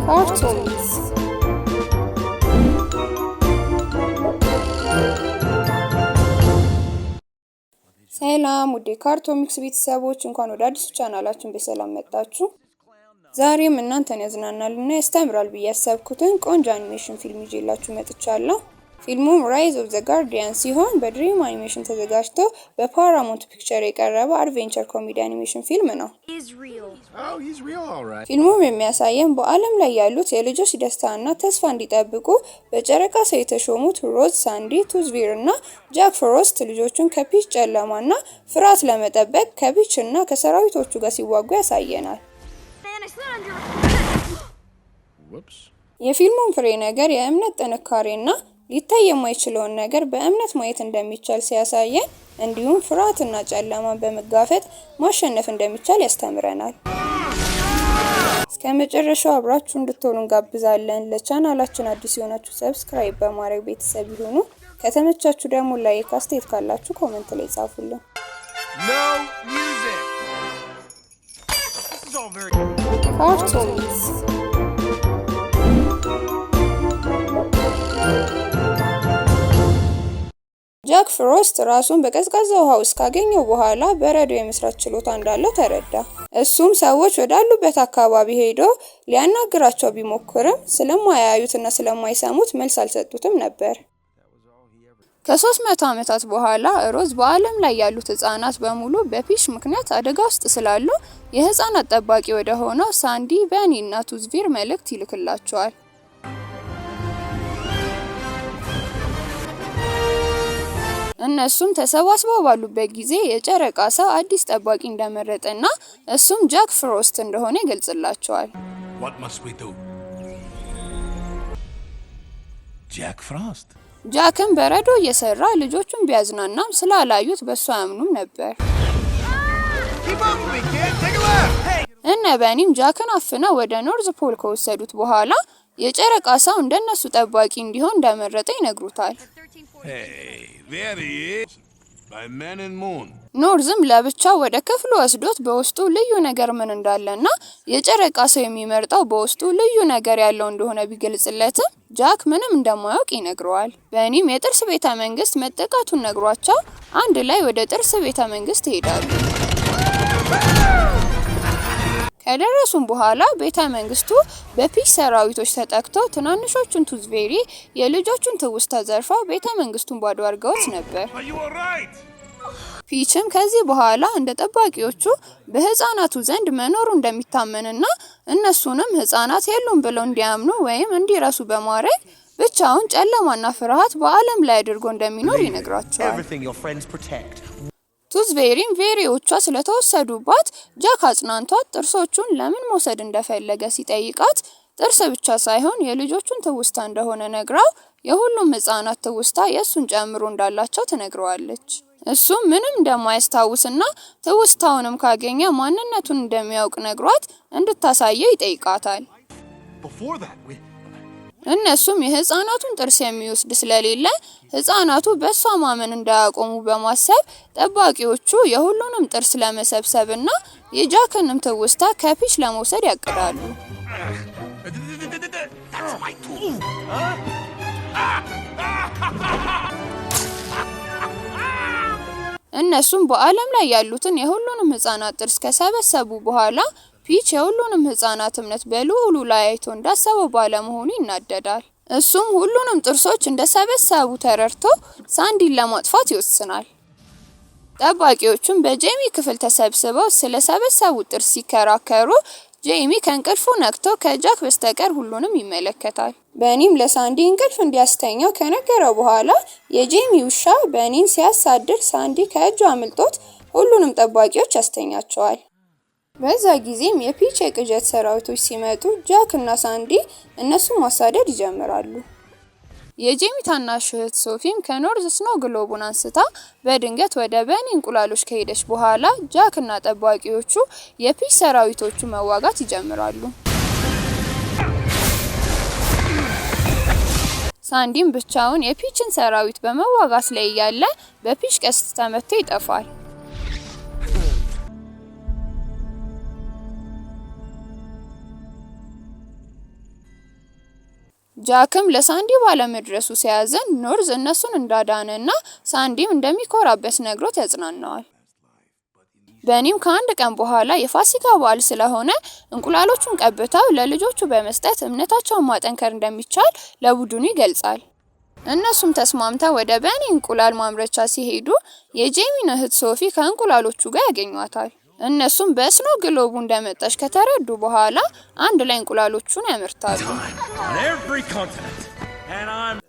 Cartoons. ሰላም ውድ የካርቶሚክስ ቤተሰቦች እንኳን ወደ አዲሱ ቻናላችን በሰላም መጣችሁ። ዛሬም እናንተን ያዝናናልና ያስተምራል ብዬ ያሰብኩትን ቆንጆ አኒሜሽን ፊልም ይዤላችሁ መጥቻለሁ። ፊልሙም ራይዝ ኦፍ ዘ ጋርዲያን ሲሆን በድሪም አኒሜሽን ተዘጋጅቶ በፓራማውንት ፒክቸር የቀረበ አድቬንቸር ኮሜዲ አኒሜሽን ፊልም ነው። ፊልሙም የሚያሳየን በዓለም ላይ ያሉት የልጆች ደስታና ተስፋ እንዲጠብቁ በጨረቃ ሰው የተሾሙት ሮዝ፣ ሳንዲ፣ ቱዝቪር እና ጃክ ፍሮስት ልጆቹን ከፒች ጨለማና ፍርሃት ለመጠበቅ ከፒች እና ከሰራዊቶቹ ጋር ሲዋጉ ያሳየናል። የፊልሙን ፍሬ ነገር የእምነት ጥንካሬና ሊታይ የማይችለውን ነገር በእምነት ማየት እንደሚቻል ሲያሳየን፣ እንዲሁም ፍርሃትና ጨለማን በመጋፈጥ ማሸነፍ እንደሚቻል ያስተምረናል። እስከ መጨረሻው አብራችሁ እንድትሆኑ እንጋብዛለን። ለቻናላችን አዲስ የሆናችሁ ሰብስክራይብ በማድረግ ቤተሰብ ይሁኑ። ከተመቻችሁ ደግሞ ላይክ፣ አስተያየት ካላችሁ ኮሜንት ላይ ጻፉልን። ካርቶንስ ጃክ ፍሮስት ራሱን በቀዝቃዛ ውሃ ውስጥ ካገኘው በኋላ በረዶ የመስራት ችሎታ እንዳለው ተረዳ። እሱም ሰዎች ወዳሉበት አካባቢ ሄዶ ሊያናግራቸው ቢሞክርም ስለማያዩትና ስለማይሰሙት መልስ አልሰጡትም ነበር። ከ300 ዓመታት በኋላ ሮዝ በዓለም ላይ ያሉት ህፃናት በሙሉ በፒች ምክንያት አደጋ ውስጥ ስላሉ የህፃናት ጠባቂ ወደ ሆነው ሳንዲ፣ በኒ እና ቱዝቪር መልእክት ይልክላቸዋል። እነሱም ተሰባስበው ባሉበት ጊዜ የጨረቃ ሰው አዲስ ጠባቂ እንደመረጠና እሱም ጃክ ፍሮስት እንደሆነ ይገልጽላቸዋል። ጃክም በረዶ እየሰራ ልጆቹን ቢያዝናናም ስላላዩት በሱ አያምኑም ነበር። እነ በኒም ጃክን አፍነው ወደ ኖርዝ ፖል ከወሰዱት በኋላ የጨረቃ ሰው እንደነሱ ጠባቂ እንዲሆን እንደመረጠ ይነግሩታል። ኖርዝም ለብቻው ወደ ክፍሉ ወስዶት በውስጡ ልዩ ነገር ምን እንዳለና የጨረቃ ሰው የሚመርጠው በውስጡ ልዩ ነገር ያለው እንደሆነ ቢገልጽለትም ጃክ ምንም እንደማያውቅ ይነግረዋል። በኒም የጥርስ ቤተ መንግስት መጠቃቱን ነግሯቸው አንድ ላይ ወደ ጥርስ ቤተ መንግስት ይሄዳሉ። ከደረሱም በኋላ ቤተ መንግስቱ በፒች ሰራዊቶች ተጠቅቶ ትናንሾቹን ቱዝቬሪ የልጆቹን ትውስታ ዘርፈው ቤተ መንግስቱን ባዶ አድርገውት ነበር። ፒችም ከዚህ በኋላ እንደ ጠባቂዎቹ በህፃናቱ ዘንድ መኖሩ እንደሚታመንና እነሱንም ህፃናት የሉም ብለው እንዲያምኑ ወይም እንዲረሱ በማድረግ ብቻውን ጨለማና ፍርሃት በዓለም ላይ አድርጎ እንደሚኖር ይነግራቸዋል። ቱዝቬሪም ቬሪዎቿ ስለተወሰዱባት ጃክ አጽናንቷት ጥርሶቹን ለምን መውሰድ እንደፈለገ ሲጠይቃት ጥርስ ብቻ ሳይሆን የልጆቹን ትውስታ እንደሆነ ነግራው የሁሉም ህፃናት ትውስታ የሱን ጨምሮ እንዳላቸው ትነግረዋለች። እሱም ምንም እንደማያስታውስና ትውስታውንም ካገኘ ማንነቱን እንደሚያውቅ ነግሯት እንድታሳየው ይጠይቃታል። እነሱም የህፃናቱን ጥርስ የሚወስድ ስለሌለ ህፃናቱ በሷ ማመን እንዳያቆሙ በማሰብ ጠባቂዎቹ የሁሉንም ጥርስ ለመሰብሰብና የጃክንም ትውስታ ከፒች ለመውሰድ ያቅዳሉ። እነሱም በዓለም ላይ ያሉትን የሁሉንም ህፃናት ጥርስ ከሰበሰቡ በኋላ ፒች የሁሉንም ህፃናት እምነት በልዑሉ ላይ አይቶ እንዳሰበው ባለመሆኑ ይናደዳል። እሱም ሁሉንም ጥርሶች እንደሰበሰቡ ተረድቶ ሳንዲን ለማጥፋት ይወስናል። ጠባቂዎቹም በጄሚ ክፍል ተሰብስበው ስለሰበሰቡት ጥርስ ሲከራከሩ ጄሚ ከእንቅልፉ ነቅቶ ከጃክ በስተቀር ሁሉንም ይመለከታል። በኒም ለሳንዲ እንቅልፍ እንዲያስተኛው ከነገረው በኋላ የጄሚ ውሻ በኒን ሲያሳድር ሳንዲ ከእጁ አምልጦት ሁሉንም ጠባቂዎች ያስተኛቸዋል። በዛ ጊዜም የፒች የቅዠት ሰራዊቶች ሲመጡ ጃክ እና ሳንዲ እነሱን ማሳደድ ይጀምራሉ። የጄሚ ታናሽ እህት ሶፊም ከኖርዝ ስኖው ግሎቡን አንስታ በድንገት ወደ በኒ እንቁላሎች ከሄደች በኋላ ጃክ እና ጠባቂዎቹ የፒች ሰራዊቶቹ መዋጋት ይጀምራሉ። ሳንዲም ብቻውን የፒችን ሰራዊት በመዋጋት ላይ ያለ በፒች ቀስት ተመቶ ይጠፋል። ጃክም ለሳንዲ ባለመድረሱ ሲያዝን ኖርዝ እነሱን እንዳዳነና ሳንዲም እንደሚኮራበት ነግሮት ያጽናናዋል። በኒም ከአንድ ቀን በኋላ የፋሲካ በዓል ስለሆነ እንቁላሎቹን ቀብተው ለልጆቹ በመስጠት እምነታቸውን ማጠንከር እንደሚቻል ለቡድኑ ይገልጻል። እነሱም ተስማምተው ወደ በኒ እንቁላል ማምረቻ ሲሄዱ የጄሚን እህት ሶፊ ከእንቁላሎቹ ጋር ያገኟታል። እነሱም በስኖ ግሎቡ እንደመጣች ከተረዱ በኋላ አንድ ላይ እንቁላሎቹን ያመርታሉ።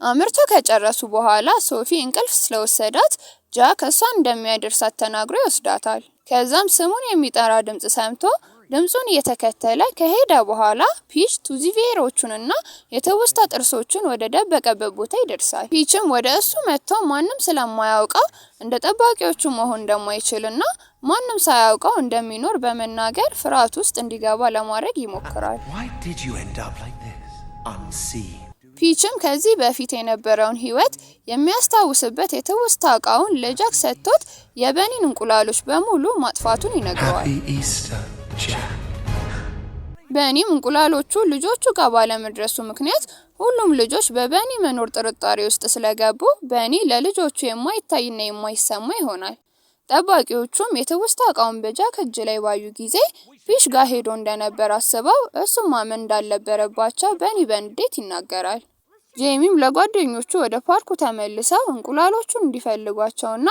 አምርቶ ከጨረሱ በኋላ ሶፊ እንቅልፍ ስለወሰዳት ጃክ እሷን እንደሚያደርሳት ተናግሮ ይወስዳታል። ከዛም ስሙን የሚጠራ ድምጽ ሰምቶ ድምጹን እየተከተለ ከሄደ በኋላ ፒች ቱዚቬሮቹንና የትውስታ ጥርሶቹን ወደ ደበቀበት ቦታ ይደርሳል። ፒችም ወደ እሱ መጥቶ ማንም ስለማያውቀው እንደ ጠባቂዎቹ መሆን እንደማይችልና ማንም ሳያውቀው እንደሚኖር በመናገር ፍርሃት ውስጥ እንዲገባ ለማድረግ ይሞክራል። ፒችም ከዚህ በፊት የነበረውን ህይወት የሚያስታውስበት የትውስታ እቃውን ለጃክ ሰጥቶት የበኒን እንቁላሎች በሙሉ ማጥፋቱን ይነግረዋል። በኒም እንቁላሎቹ ልጆቹ ጋር ባለመድረሱ ምክንያት ሁሉም ልጆች በበኒ መኖር ጥርጣሬ ውስጥ ስለገቡ በኒ ለልጆቹ የማይታይና የማይሰማ ይሆናል። ጠባቂዎቹም የትውስታ እቃውን በጃክ እጅ ላይ ባዩ ጊዜ ፊሽ ጋር ሄዶ እንደነበር አስበው እሱም ማመን እንዳልነበረባቸው በኒ በንዴት ይናገራል። ጄሚም ለጓደኞቹ ወደ ፓርኩ ተመልሰው እንቁላሎቹን እንዲፈልጓቸውና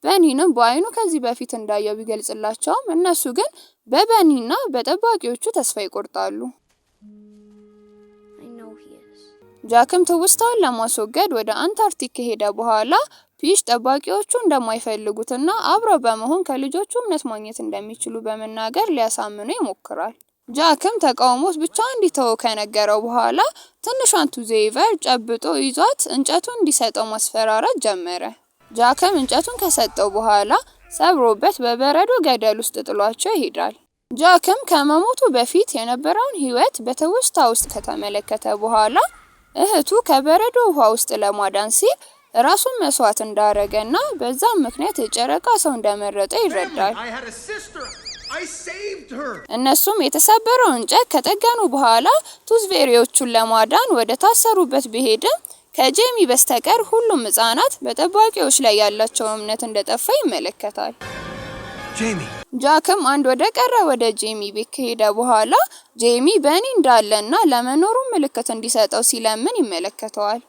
በኒንም በአይኑ ከዚህ በፊት እንዳየው ቢገልጽላቸውም እነሱ ግን በበኒና በጠባቂዎቹ ተስፋ ይቆርጣሉ። ጃክም ትውስታውን ለማስወገድ ወደ አንታርክቲክ ከሄደ በኋላ ፊሽ ጠባቂዎቹ እንደማይፈልጉትና አብረው በመሆን ከልጆቹ እምነት ማግኘት እንደሚችሉ በመናገር ሊያሳምኑ ይሞክራል። ጃክም ተቃውሞት ብቻ እንዲተው ከነገረው በኋላ ትንሿን ቱዚቬር ጨብጦ ይዟት እንጨቱን እንዲሰጠው ማስፈራራት ጀመረ። ጃክም እንጨቱን ከሰጠው በኋላ ሰብሮበት በበረዶ ገደል ውስጥ ጥሏቸው ይሄዳል። ጃክም ከመሞቱ በፊት የነበረውን ህይወት በትውስታ ውስጥ ከተመለከተ በኋላ እህቱ ከበረዶ ውሃ ውስጥ ለማዳን ሲል ራሱን መስዋዕት እንዳረገና በዛም ምክንያት የጨረቃ ሰው እንደመረጠ ይረዳል። እነሱም የተሰበረው እንጨት ከጠገኑ በኋላ ቱዚቬሮቹን ለማዳን ወደ ታሰሩበት ቢሄድም ከጄሚ በስተቀር ሁሉም ህፃናት በጠባቂዎች ላይ ያላቸው እምነት እንደጠፋ ይመለከታል። ጃክም አንድ ወደ ቀረ ወደ ጄሚ ቤት ከሄደ በኋላ ጄሚ በኒ እንዳለና ለመኖሩ ምልክት እንዲሰጠው ሲለምን ይመለከተዋል።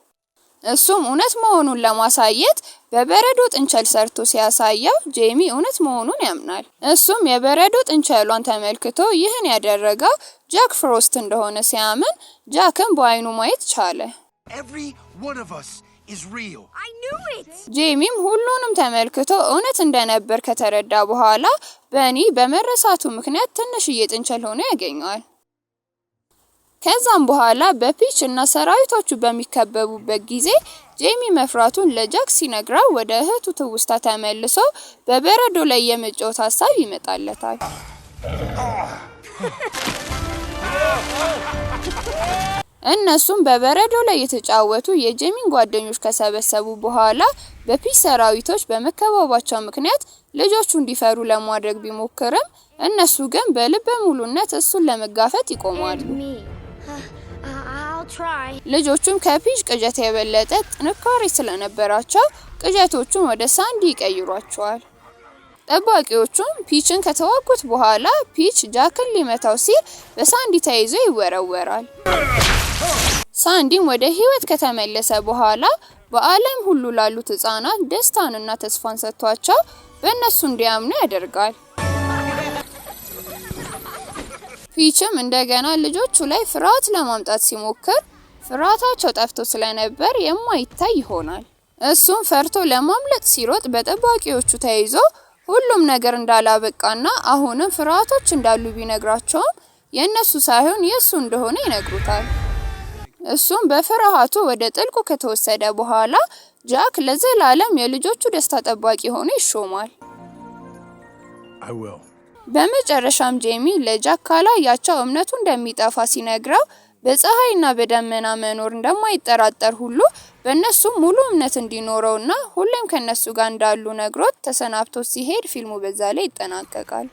እሱም እውነት መሆኑን ለማሳየት በበረዶ ጥንቸል ሰርቶ ሲያሳየው ጄሚ እውነት መሆኑን ያምናል። እሱም የበረዶ ጥንቸሏን ተመልክቶ ይህን ያደረገው ጃክ ፍሮስት እንደሆነ ሲያምን ጃክም በአይኑ ማየት ቻለ። ጄሚም ሁሉንም ተመልክቶ እውነት እንደነበር ከተረዳ በኋላ በኒ በመረሳቱ ምክንያት ትንሽዬ ጥንቸል ሆኖ ያገኘዋል። ከዛም በኋላ በፒች እና ሰራዊቶቹ በሚከበቡበት ጊዜ ጄሚ መፍራቱን ለጃክ ሲነግረው ወደ እህቱ ትውስታ ተመልሶ በበረዶ ላይ የመጫወት ሀሳብ ይመጣለታል። እነሱም በበረዶ ላይ የተጫወቱ የጄሚን ጓደኞች ከሰበሰቡ በኋላ በፒች ሰራዊቶች በመከበባቸው ምክንያት ልጆቹ እንዲፈሩ ለማድረግ ቢሞክርም እነሱ ግን በልበ ሙሉነት እሱን ለመጋፈጥ ይቆማሉ። ልጆቹም ከፒች ቅዠት የበለጠ ጥንካሬ ስለነበራቸው ቅዠቶቹን ወደ ሳንዲ ይቀይሯቸዋል። ጠባቂዎቹም ፒችን ከተዋጉት በኋላ ፒች ጃክን ሊመታው ሲል በሳንዲ ተይዞ ይወረወራል። ሳንዲም ወደ ህይወት ከተመለሰ በኋላ በዓለም ሁሉ ላሉት ህፃናት ደስታንና ተስፋን ሰጥቷቸው በእነሱ እንዲያምኑ ያደርጋል። ፒችም እንደገና ልጆቹ ላይ ፍርሃት ለማምጣት ሲሞክር ፍርሃታቸው ጠፍቶ ስለነበር የማይታይ ይሆናል። እሱም ፈርቶ ለማምለጥ ሲሮጥ በጠባቂዎቹ ተይዞ ሁሉም ነገር እንዳላበቃና አሁንም ፍርሃቶች እንዳሉ ቢነግራቸውም የነሱ ሳይሆን የሱ እንደሆነ ይነግሩታል። እሱም በፍርሃቱ ወደ ጥልቁ ከተወሰደ በኋላ ጃክ ለዘላለም የልጆቹ ደስታ ጠባቂ ሆኖ ይሾማል። በመጨረሻም ጄሚ ለጃክ ካላያቸው እምነቱ እንደሚጠፋ ሲነግረው በፀሐይና በደመና መኖር እንደማይጠራጠር ሁሉ በእነሱ ሙሉ እምነት እንዲኖረውና ሁሌም ከነሱ ጋር እንዳሉ ነግሮት ተሰናብቶ ሲሄድ ፊልሙ በዛ ላይ ይጠናቀቃል።